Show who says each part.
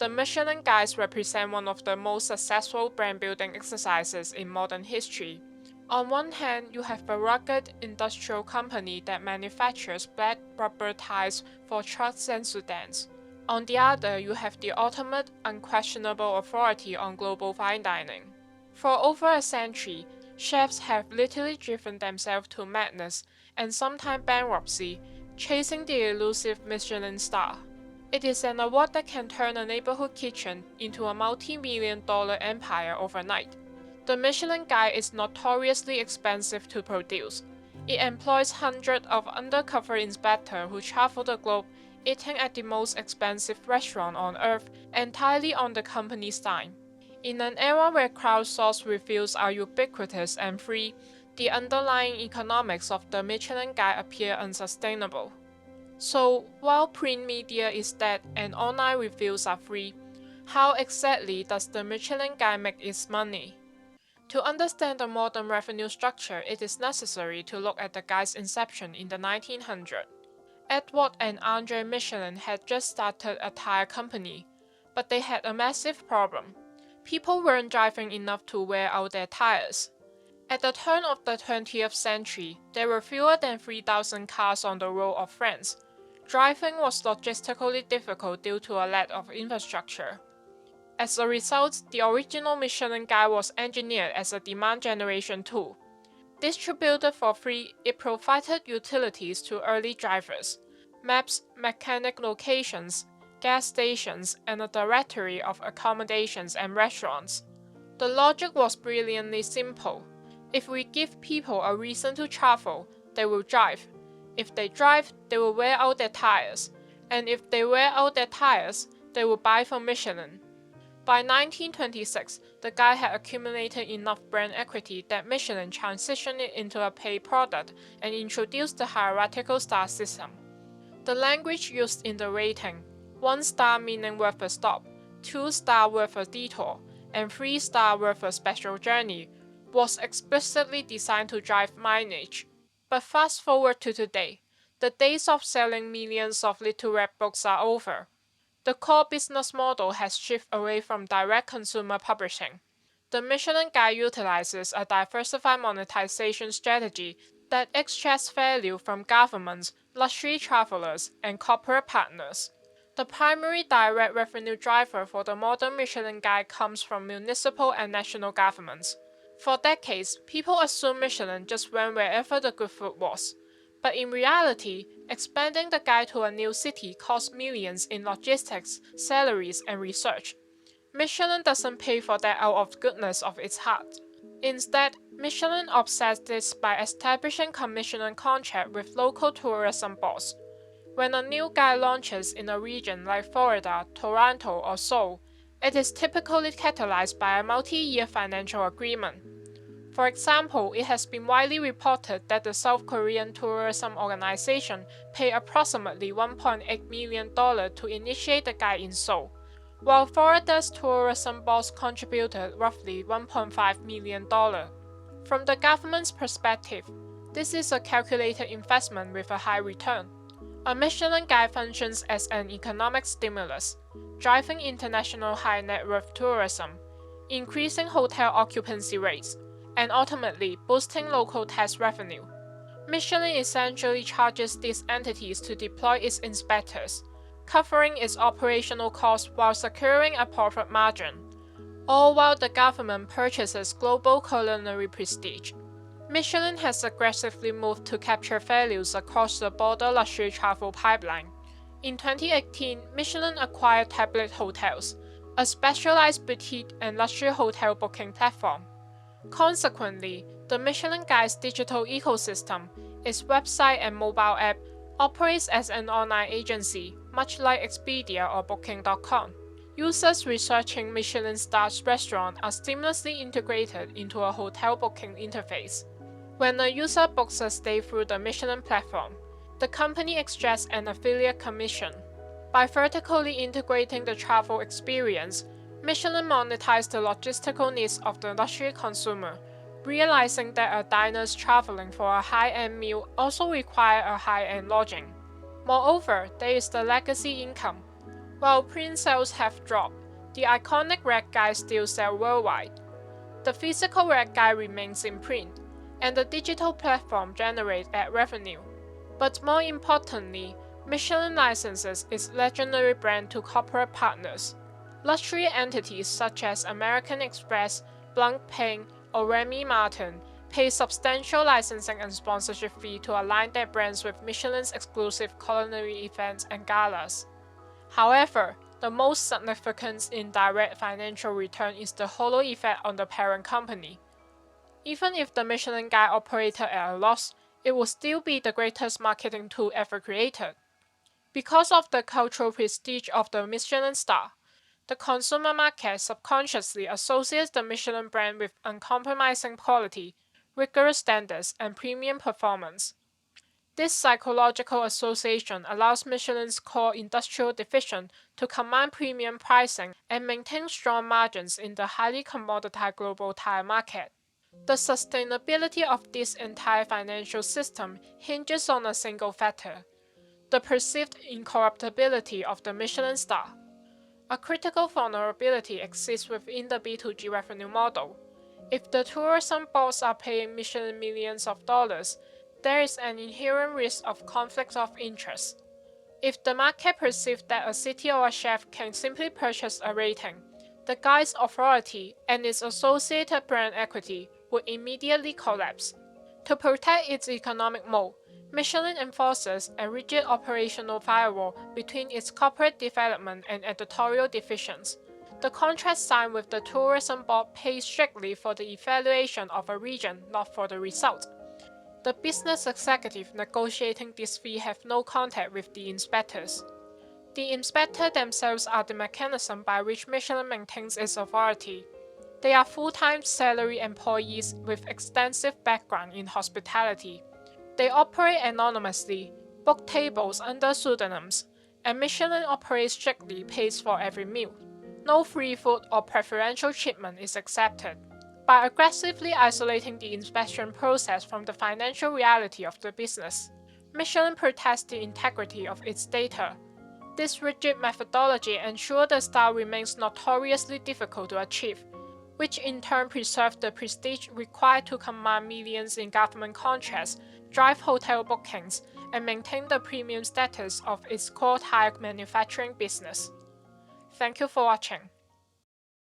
Speaker 1: The Michelin Guides represent one of the most successful brand-building exercises in modern history. On one hand, you have a rugged industrial company that manufactures black rubber tires for trucks and sedans. On the other, you have the ultimate, unquestionable authority on global fine dining. For over a century, chefs have literally driven themselves to madness and sometimes bankruptcy, chasing the elusive Michelin Star. It is an award that can turn a neighborhood kitchen into a multi-million-dollar empire overnight. The Michelin Guide is notoriously expensive to produce. It employs hundreds of undercover inspectors who travel the globe eating at the most expensive restaurant on earth entirely on the company's dime. In an era where crowdsourced reviews are ubiquitous and free, the underlying economics of the Michelin Guide appear unsustainable. So, while print media is dead and online reviews are free, how exactly does the Michelin Guide make its money? To understand the modern revenue structure, it is necessary to look at the guide's inception in the 1900s. Edward and Andre Michelin had just started a tire company, but they had a massive problem. People weren't driving enough to wear out their tires. At the turn of the 20th century, there were fewer than 3,000 cars on the road of France. Driving was logistically difficult due to a lack of infrastructure. As a result, the original Michelin Guide was engineered as a demand generation tool. Distributed for free, it provided utilities to early drivers, maps, mechanic locations, gas stations, and a directory of accommodations and restaurants. The logic was brilliantly simple. If we give people a reason to travel, they will drive. If they drive, they will wear out their tires. And if they wear out their tires, they will buy from Michelin. By 1926, the guide had accumulated enough brand equity that Michelin transitioned it into a paid product and introduced the hierarchical star system. The language used in the rating, 1 star meaning worth a stop, 2 star worth a detour, and 3 star worth a special journey, was explicitly designed to drive mileage. But fast forward to today, the days of selling millions of little red books are over. The core business model has shifted away from direct consumer publishing. The Michelin Guide utilizes a diversified monetization strategy that extracts value from governments, luxury travelers, and corporate partners. The primary direct revenue driver for the modern Michelin Guide comes from municipal and national governments. For decades, people assumed Michelin just went wherever the good food was. But in reality, expanding the guide to a new city costs millions in logistics, salaries, and research. Michelin doesn't pay for that out of goodness of its heart. Instead, Michelin offsets this by establishing commission contracts with local tourism boards. When a new guide launches in a region like Florida, Toronto, or Seoul, it is typically catalyzed by a multi-year financial agreement. For example, it has been widely reported that the South Korean Tourism Organization paid approximately $1.8 million to initiate the guide in Seoul, while Florida's tourism board contributed roughly $1.5 million. From the government's perspective, this is a calculated investment with a high return. A Michelin Guide functions as an economic stimulus, driving international high-net-worth tourism, increasing hotel occupancy rates, and ultimately boosting local tax revenue. Michelin essentially charges these entities to deploy its inspectors, covering its operational costs while securing a profit margin, all while the government purchases global culinary prestige. Michelin has aggressively moved to capture values across the broader luxury travel pipeline. In 2018, Michelin acquired Tablet Hotels, a specialized boutique and luxury hotel booking platform. Consequently, the Michelin Guide's digital ecosystem, its website and mobile app, operates as an online agency, much like Expedia or Booking.com. Users researching Michelin Star restaurants are seamlessly integrated into a hotel booking interface. When a user books a stay through the Michelin platform, the company extracts an affiliate commission. By vertically integrating the travel experience, Michelin monetizes the logistical needs of the luxury consumer, realizing that a diners traveling for a high-end meal also require a high-end lodging. Moreover, there is the legacy income. While print sales have dropped, the iconic red guy still sells worldwide. The physical red guy remains in print, and the digital platform generates ad revenue. But more importantly, Michelin licenses its legendary brand to corporate partners. Luxury entities such as American Express, Blancpain, or Remy Martin pay substantial licensing and sponsorship fee to align their brands with Michelin's exclusive culinary events and galas. However, the most significant indirect financial return is the halo effect on the parent company. Even if the Michelin Guide operated at a loss, it would still be the greatest marketing tool ever created. Because of the cultural prestige of the Michelin Star, the consumer market subconsciously associates the Michelin brand with uncompromising quality, rigorous standards, and premium performance. This psychological association allows Michelin's core industrial division to command premium pricing and maintain strong margins in the highly commoditized global tire market. The sustainability of this entire financial system hinges on a single factor: the perceived incorruptibility of the Michelin Star. A critical vulnerability exists within the B2G revenue model. If the tourism boards are paying Michelin millions of dollars, there is an inherent risk of conflict of interest. If the market perceives that a city or a chef can simply purchase a rating, the guide's authority and its associated brand equity would immediately collapse. To protect its economic moat, Michelin enforces a rigid operational firewall between its corporate development and editorial divisions. The contract signed with the tourism board pays strictly for the evaluation of a region, not for the result. The business executive negotiating this fee have no contact with the inspectors. The inspectors themselves are the mechanism by which Michelin maintains its authority. They are full-time salary employees with extensive background in hospitality. They operate anonymously, book tables under pseudonyms, and Michelin operates strictly pays for every meal. No free food or preferential treatment is accepted. By aggressively isolating the inspection process from the financial reality of the business, Michelin protects the integrity of its data. This rigid methodology ensures the style remains notoriously difficult to achieve, which in turn preserves the prestige required to command millions in government contracts, drive hotel bookings, and maintain the premium status of its core tire manufacturing business. Thank you for watching.